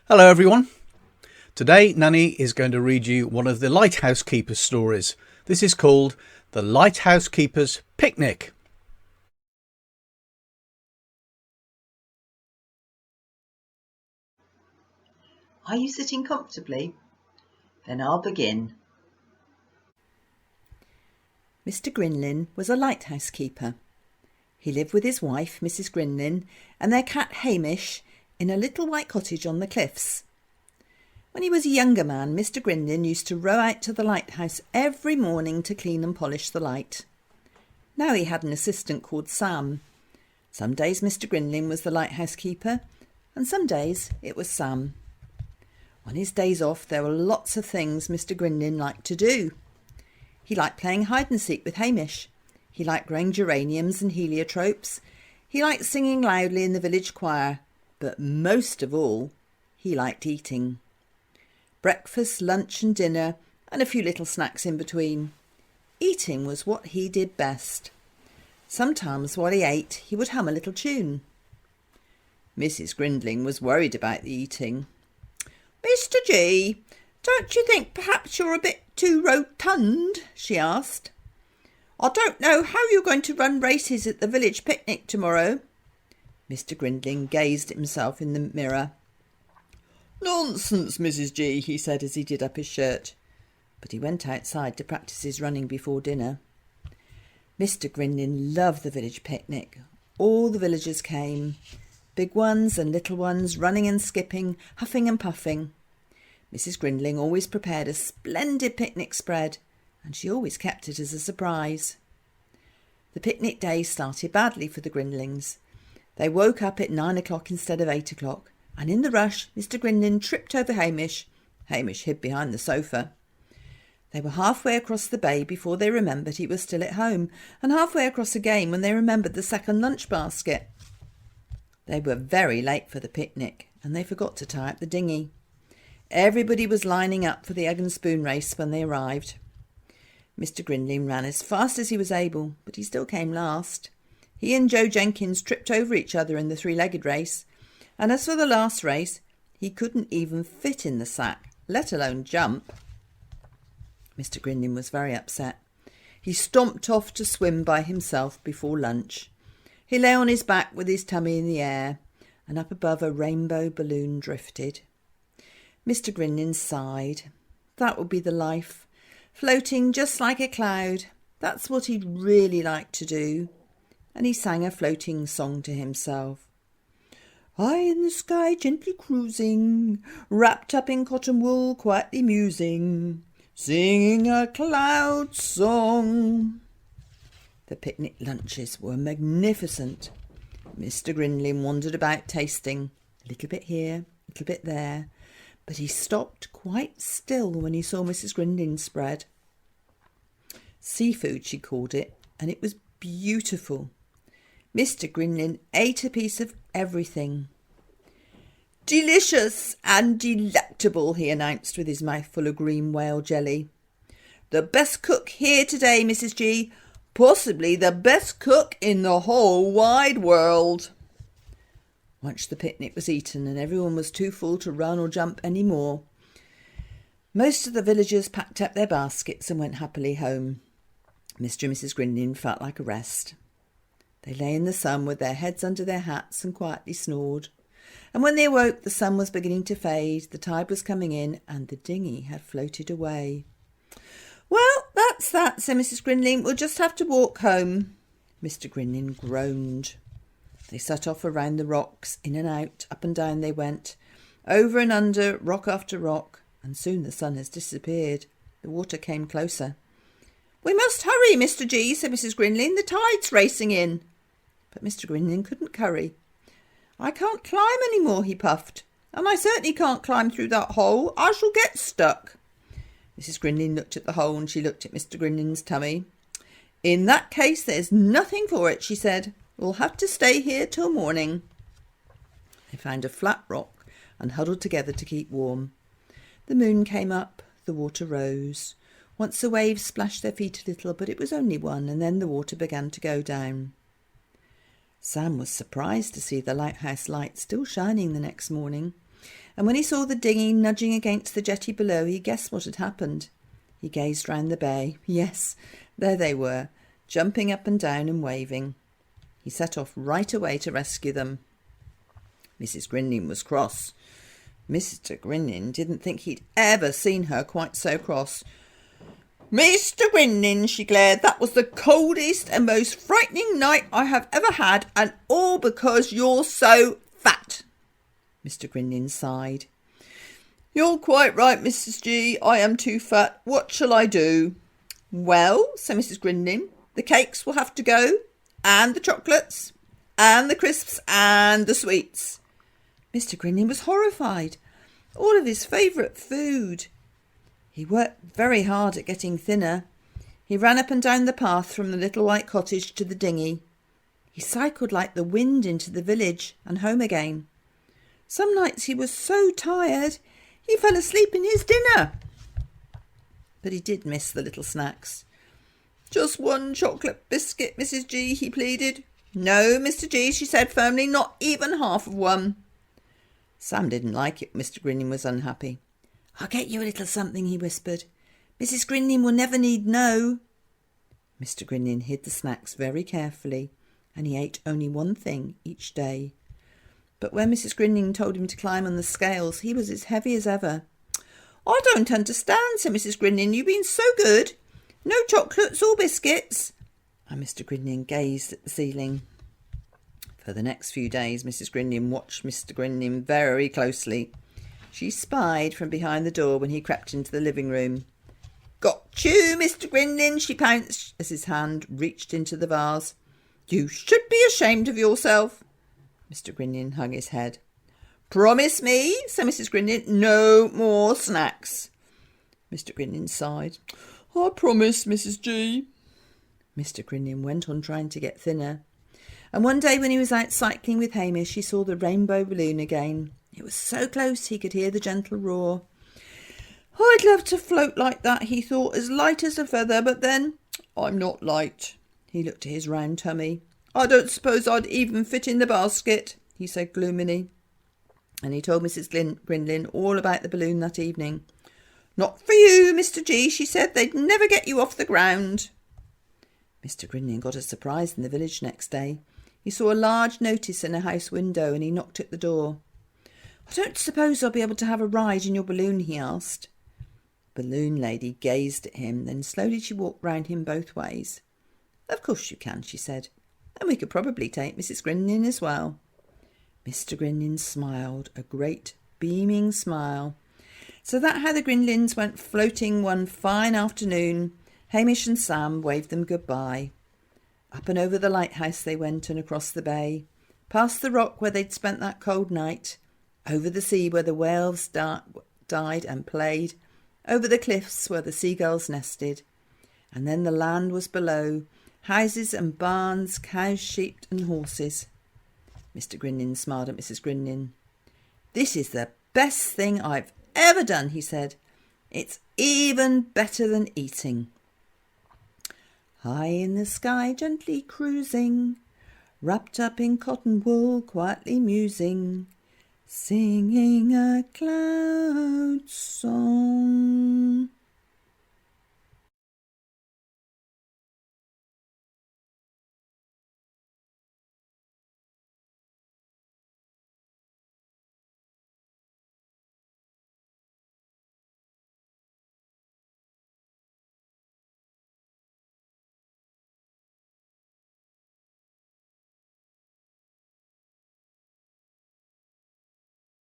Hello everyone. Today Nanny is going to read you one of the Lighthouse Keepers stories. This is called The Lighthouse Keepers Picnic. Are you sitting comfortably? Then I'll begin. Mr. Grinlin was a lighthouse keeper. He lived with his wife, Mrs. Grinlin, and their cat Hamish in a little white cottage on the cliffs. When he was a younger man, Mr. Grinlin used to row out to the lighthouse every morning to clean and polish the light. Now he had an assistant called Sam. Some days Mr. Grinlin was the lighthouse keeper, and some days it was Sam. On his days off, there were lots of things Mr. Grinlin liked to do. He liked playing hide-and-seek with Hamish. He liked growing geraniums and heliotropes. He liked singing loudly in the village choir. But most of all, he liked eating. Breakfast, lunch and dinner, and a few little snacks in between. Eating was what he did best. Sometimes while he ate, he would hum a little tune. Mrs. Grindling was worried about the eating. "Mr. G, don't you think perhaps you're a bit too rotund?" she asked. "I don't know how you're going to run races at the village picnic tomorrow." Mr. Grindling gazed at himself in the mirror. "Nonsense, Mrs. G," he said as he did up his shirt. But he went outside to practice his running before dinner. Mr. Grindling loved the village picnic. All the villagers came, big ones and little ones, running and skipping, huffing and puffing. Mrs. Grindling always prepared a splendid picnic spread, and she always kept it as a surprise. The picnic day started badly for the Grindlings. They woke up at 9 o'clock instead of 8 o'clock, and in the rush Mr. Grindling tripped over Hamish. Hamish hid behind the sofa. They were halfway across the bay before they remembered he was still at home, and halfway across again when they remembered the second lunch basket. They were very late for the picnic, and they forgot to tie up the dinghy. Everybody was lining up for the egg and spoon race when they arrived. Mr. Grindling ran as fast as he was able, but he still came last. He and Joe Jenkins tripped over each other in the three-legged race, and as for the last race, he couldn't even fit in the sack, let alone jump. Mr. Grindling was very upset. He stomped off to swim by himself before lunch. He lay on his back with his tummy in the air, and up above a rainbow balloon drifted. Mr. Grindling sighed. That would be the life, floating just like a cloud. That's what he'd really like to do. And he sang a floating song to himself. "High in the sky, gently cruising, wrapped up in cotton wool, quietly musing, singing a cloud song." The picnic lunches were magnificent. Mr. Grindling wandered about tasting, a little bit here, a little bit there, but he stopped quite still when he saw Mrs. Grindling's spread. Seafood, she called it, and it was beautiful. Mr. Grindling ate a piece of everything. "Delicious and delectable," he announced with his mouth full of green whale jelly. "The best cook here today, Mrs. G. Possibly the best cook in the whole wide world." Once the picnic was eaten and everyone was too full to run or jump any more, most of the villagers packed up their baskets and went happily home. Mr. and Mrs. Grindling felt like a rest. They lay in the sun with their heads under their hats and quietly snored. And when they awoke, the sun was beginning to fade, the tide was coming in, and the dinghy had floated away. "Well, that's that," said Mrs. Grindling. "We'll just have to walk home." Mr. Grindling groaned. They set off around the rocks, in and out, up and down they went, over and under, rock after rock, and soon the sun has disappeared. The water came closer. "We must hurry, Mr. G," said Mrs. Grindling. "The tide's racing in." But Mr. Grindling couldn't hurry. "I can't climb any more," he puffed, "and I certainly can't climb through that hole. I shall get stuck." Mrs. Grindling looked at the hole and she looked at Mr. Grindling's tummy. "In that case, there's nothing for it," she said. "We'll have to stay here till morning." They found a flat rock and huddled together to keep warm. The moon came up, the water rose. Once a wave splashed their feet a little, but it was only one, and then the water began to go down. Sam was surprised to see the lighthouse light still shining the next morning. And when he saw the dinghy nudging against the jetty below, he guessed what had happened. He gazed round the bay. Yes, there they were, jumping up and down and waving. He set off right away to rescue them. Mrs. Grinling was cross. Mr. Grinling didn't think he'd ever seen her quite so cross. "Mr. Grinling," she glared, "that was the coldest and most frightening night I have ever had, and all because you're so fat." Mr. Grinling sighed. "You're quite right, Mrs. G. I am too fat. What shall I do?" "Well," said Mrs. Grinling, "the cakes will have to go, and the chocolates, and the crisps, and the sweets." Mr. Grinling was horrified. All of his favourite food. He worked very hard at getting thinner. He ran up and down the path from the little white cottage to the dinghy. He cycled like the wind into the village and home again. Some nights he was so tired he fell asleep in his dinner. But he did miss the little snacks. "Just one chocolate biscuit, Mrs. G," he pleaded. "No, Mr. G," she said firmly, "not even half of one." Sam didn't like it. Mr. Grinling was unhappy. "I'll get you a little something," he whispered. "Mrs. Grinling will never need know." Mr. Grinling hid the snacks very carefully, and he ate only one thing each day. But when Mrs. Grinling told him to climb on the scales, he was as heavy as ever. "I don't understand," said Mrs. Grinling. "You've been so good. No chocolates or biscuits." And Mr. Grinling gazed at the ceiling. For the next few days, Mrs. Grinling watched Mr. Grinling very closely. She spied from behind the door when he crept into the living room. "Got you, Mr. Grinling," she pounced as his hand reached into the vase. "You should be ashamed of yourself." Mr. Grinling hung his head. "Promise me," said Mrs. Grinling, "no more snacks." Mr. Grinling sighed. "I promise, Mrs. G." Mr. Grinling went on trying to get thinner. And one day when he was out cycling with Hamish, he saw the rainbow balloon again. It was so close he could hear the gentle roar. "I'd love to float like that," he thought, "as light as a feather, but then I'm not light." He looked at his round tummy. "I don't suppose I'd even fit in the basket," he said gloomily. And he told Mrs. Grinling all about the balloon that evening. "Not for you, Mr. G," she said. "They'd never get you off the ground." Mr. Grinling got a surprise in the village next day. He saw a large notice in a house window, and he knocked at the door. "I don't suppose I'll be able to have a ride in your balloon?" he asked. The balloon lady gazed at him, then slowly she walked round him both ways. "Of course you can," she said. "And we could probably take Mrs. Grinling as well." Mr. Grinling smiled, a great beaming smile. So that's how the Grinlings went floating one fine afternoon. Hamish and Sam waved them goodbye. Up and over the lighthouse they went, and across the bay, past the rock where they'd spent that cold night, over the sea where the whales died and played, over the cliffs where the seagulls nested. And then the land was below, houses and barns, cows, sheep and horses. Mr. Grinling smiled at Mrs. Grinling. "This is the best thing I've ever done," he said. "It's even better than eating." High in the sky, gently cruising, wrapped up in cotton wool, quietly musing, singing a cloud song.